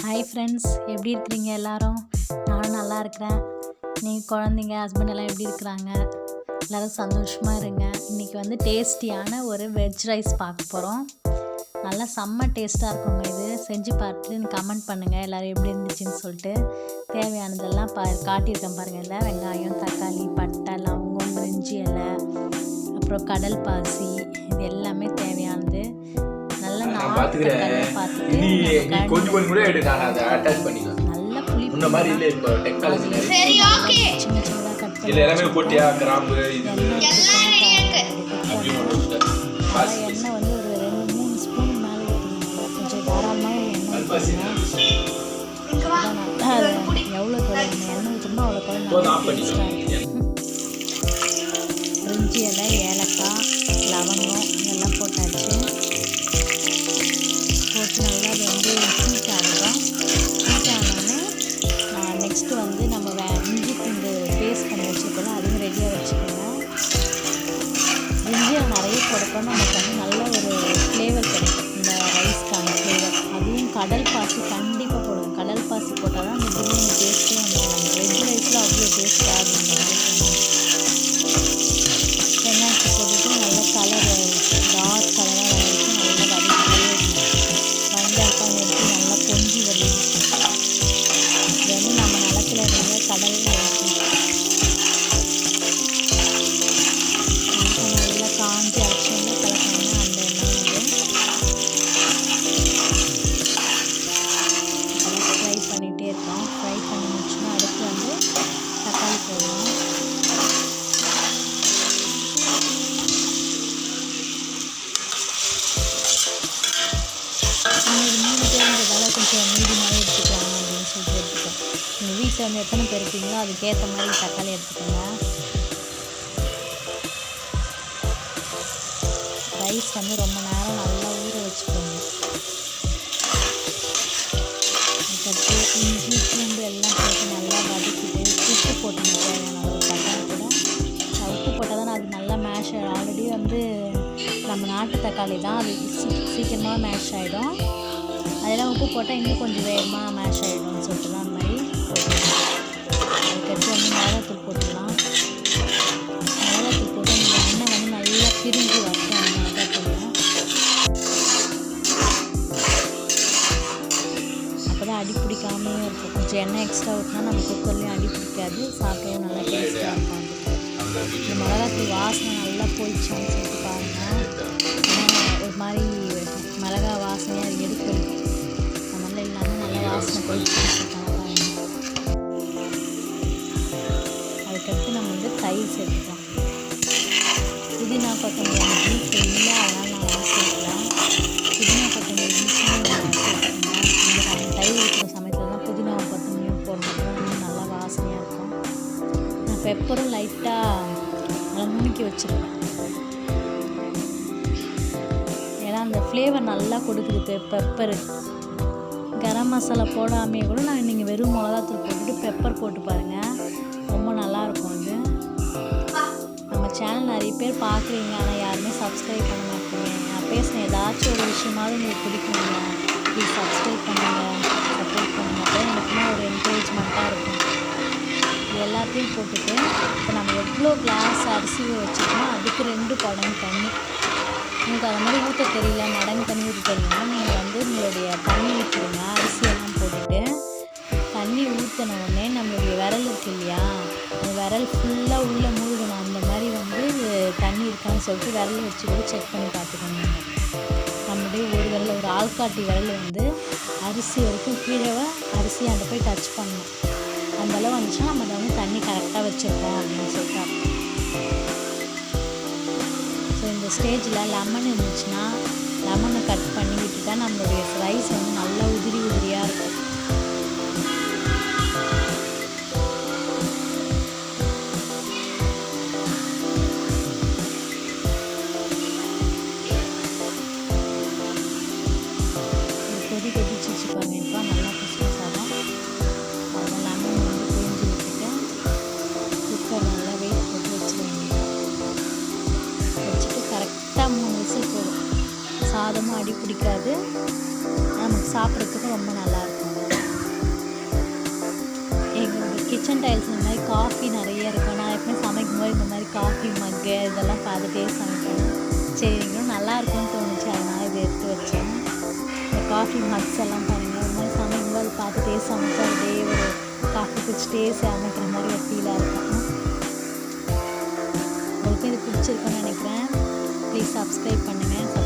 Hi friends, எப்படி இருக்கிறீங்க எல்லாரும்? நானும் நல்லா இருக்கிறேன். நீங்கள் குழந்தைங்க ஹஸ்பண்ட் எல்லாம் எப்படி இருக்கிறாங்க? எல்லோரும் சந்தோஷமாக இருங்க. இன்றைக்கி வந்து டேஸ்டியான ஒரு வெஜ் ரைஸ் பார்க்க போகிறோம். நல்லா செம்ம டேஸ்ட்டாக இருக்குங்க. இது செஞ்சு பார்த்துட்டு கமெண்ட் பண்ணுங்கள் எல்லோரும் எப்படி இருந்துச்சுன்னு சொல்லிட்டு. தேவையானதெல்லாம் காட்டியிருக்கேன் பாருங்கள். இல்லை வெங்காயம், தக்காளி, பட்டை, லவங்கம், பிரிஞ்சி இலை, அப்புறம் கடல் பாசி, இது எல்லாமே தேவையானது. நல்லா எண்ணெய் வந்து ஒரு 2-3 ஸ்பூன் மேலே கொஞ்சம் தாராளமாக எவ்வளோ எண்ணெய் ஊற்றணுமோ அவ்வளோ பிரிஞ்சி இலை, ஏலக்காய், லவங்கம் இதெல்லாம் போட்டாச்சு. போட்டு நல்லா அது வந்து ஹீட் ஆகிடும். ஹீட் ஆனோடனே நெக்ஸ்ட்டு வந்து நம்ம இஞ்சி பூண்டு பேஸ்ட் பண்ணி வச்சுருக்கோம், அதுவும் ரெடியாக வச்சுக்கோங்க. இஞ்சியை நிறைய போடப்போ நமக்கு வந்து நல்ல ஒரு ஃப்ளேவர் கிடைக்கும், இந்த ரைஸ்க்கான ஃப்ளேவர். அதுவும் கடல் பாசி கண்டிப்பாக போடுவோம். கடல் பாசி போட்டால் தான் அந்த பிரியாணி டேஸ்ட்டே வந்து நம்ம வெஜ் ரைஸில் அவ்வளோ டேஸ்ட்டாக அப்படின்ற வெங்காயத்தை போட்டுட்டு நல்லா கலர் டார்க் கலராக வரைக்கும் நல்லா வதக்கிட்டே வெங்காயத்தை எடுத்து நல்லா பொங்கி வருது. இது வந்து நம்ம நிலத்தில் இருந்த கடலில் நல்லா காஞ்சி அரைச்சியில் கலக்கணும். அந்த எண்ணெய் வந்து ஃப்ரை பண்ணிகிட்டே இருக்கோம். ஃப்ரை பண்ணி முடிச்சுன்னா அடுத்து வந்து தக்காளி போடணும். மீதி பேருன்றதால கொஞ்சம் மீடியமாகவே எடுத்துக்கலாம் அப்படின்னு சொல்லிட்டு எடுத்துக்கோம். நீங்கள் வீட்டில் வந்து எத்தனை பேர் இருக்கீங்களோ அதுக்கேற்ற மாதிரி தக்காளி எடுத்துக்கோங்க. ரைஸ் வந்து ரொம்ப நேரம் நல்லா ஊற வச்சுக்கோங்க. அதுக்கடுத்து இஞ்சி பூண்டு எல்லாம் போட்டு நல்லா வதக்கிட்டு உப்பு போட்டு தேவையான அளவு தக்காளி கூட உப்பு போட்டால் தான் அது நல்லா மேஷ் ஆகிடும். ஆல்ரெடி வந்து நம்ம நாட்டு தக்காளி தான், அது சீக்கிரமாக மேஷ் ஆகிடும். அதெல்லாம் உப்பு போட்டால் இன்னும் கொஞ்சம் வேகமாக மேஷ் ஆகிடும்னு சொல்லிட்டு தான் அந்த மாதிரி போட்டுக்கலாம். அதுக்கடுத்து வந்து மிளகாத்தூள் போட்டுக்கலாம். மிளகாத்தூள் போட்டு அந்த எண்ணெய் வந்து நல்லா பிரிஞ்சு வரட்டும். அந்த மிளகாத்தூள் அப்போ தான் அடி பிடிக்காமையும் இருக்கும். கொஞ்சம் எண்ணெய் எக்ஸ்ட்ரா ஊற்றினா நம்ம குக்கர்லேயும் அடி பிடிக்காது, சாப்பிடவும் நல்லா டேஸ்ட்டாக இருக்கும். இந்த மிளகாத்தூள் வாசனை நல்லா போயிடுச்சான்னு சொல்லிட்டு பாருங்கள். ஏன்னா ஒரு மாதிரி மிளகா வாசனையாக அது எடுக்கணும். அதனால இல்லாமல் நல்லா வாசனை போயிடுச்சுன்னு சொல்லிட்டாங்க பாருங்கள். அதுக்கடுத்து நம்ம வந்து தயிர் சேர்த்துக்கலாம். புதினா கொத்தமல்லி வீட்டில் இல்லை, அதனால் நான் வந்து சேர்க்கலாம். புதினா கொத்தமல்லி இருந்துச்சுன்னா சேர்த்துக்கோங்க. இந்த தயிர் ஊற்றுற சமயத்தில் தான் புதினாவை கொத்தமல்லியும் போடும்போது இன்னும் நல்லா வாசனையாக இருக்கும். நான் பெப்பரும் லைட்டாக நுணுக்கி வச்சுருவேன். ஏன்னா அந்த ஃப்ளேவர் நல்லா கொடுக்குது பெப்பரு. கரம் மசாலா போடாமே கூட நீங்கள் வெறும் மிளகாத்தூள் போட்டுட்டு பெப்பர் போட்டு பாருங்கள், ரொம்ப நல்லாயிருக்கும். இது நம்ம சேனல் நிறைய பேர் பார்க்குறீங்க, ஆனால் யாருமே சப்ஸ்கிரைப் பண்ண மாட்டீங்க. நான் பேசின ஏதாச்சும் ஒரு விஷயமாவது உங்களுக்கு பிடிக்குங்க, ப்ளீஸ் சப்ஸ்கிரைப் பண்ணுங்கள், சப்போர்ட் பண்ணுங்கள். எனக்குமே ஒரு என்கரேஜ்மெண்ட்டாக இருக்கும். இது எல்லாத்தையும் போட்டுட்டு இப்போ நம்ம எவ்வளோ கிளாஸ் அரிசி வச்சுக்கணும் அதுக்கு 2 குடம் தண்ணி. உங்களுக்கு அது மாதிரி ஊற்ற தெரியல, மடங்கு தண்ணி ஊற்ற தெரியலன்னா நீங்கள் வந்து உங்களுடைய தண்ணி ஊற்றிடுங்க. அரிசியெல்லாம் போட்டுட்டு தண்ணி ஊற்றின உடனே நம்மளுடைய விரல் இருக்கு இல்லையா, அந்த விரல் ஃபுல்லாக உள்ளே மூழ்கணும். அந்த மாதிரி வந்து தண்ணி இருக்கான்னு சொல்லிட்டு விரல் வச்சு கூட செக் பண்ணி பார்த்துக்கோங்க. நம்மளுடைய ஒரு விரல், ஒரு ஆள்காட்டி விரல் வந்து அரிசி வரைக்கும் கீழே அரிசி அந்த போய் டச் பண்ணணும். அந்தளவு வந்துச்சுன்னா நம்ம அதை வந்து தண்ணி கரெக்டாக வச்சுருக்கோம் அப்படின்னு சொல்லிட்டு. ஸோ இந்த ஸ்டேஜில் லெமன் இருந்துச்சுன்னா லெமனை கட் பண்ணி விட்டுட்டா நம்மளுடைய ரைஸ் வந்து நல்லா உதிரி உதிரியாக இருக்கும். கொதிச்சு பாருங்க. இப்போ நல்லா பிஸ்மசாதான் அதில் லெமன் வந்து புரிஞ்சு விட்டுட்டு குக்கர் நல்லா வெயிட் போட்டு வச்சுருவேன். வச்சுட்டு கரெக்டாக 3 விசில் போடும். சாதமும் அடி பிடிக்காது, நமக்கு சாப்பிட்றதுக்கு ரொம்ப நல்லாயிருக்கும். கிச்சன் டைல்ஸ் இந்த மாதிரி காஃபி நிறைய இருக்கும். நான் எப்பவுமே சமைக்கும்போது இந்த மாதிரி காஃபி மக்கு இதெல்லாம் பார்த்துட்டே சமைப்பேன். சரி இன்னும் நல்லா இருக்கும்னு தோணுச்சு, அதனால் இதை எடுத்து வச்சேன். இந்த காஃபி மக்ஸ் எல்லாம் பாருங்கள், இந்த மாதிரி சமைக்கும்போது பார்த்துட்டே சமைச்சா அப்படியே ஒரு காஃபி குடிச்சிட்டே சமைக்கிற மாதிரி ஒரு ஃபீலாக இருக்கும். உங்களுக்கும் இது பிடிச்சிருக்குன்னு நினைக்கிறேன். ப்ளீஸ் சப்ஸ்கிரைப் பண்ணுங்கள்.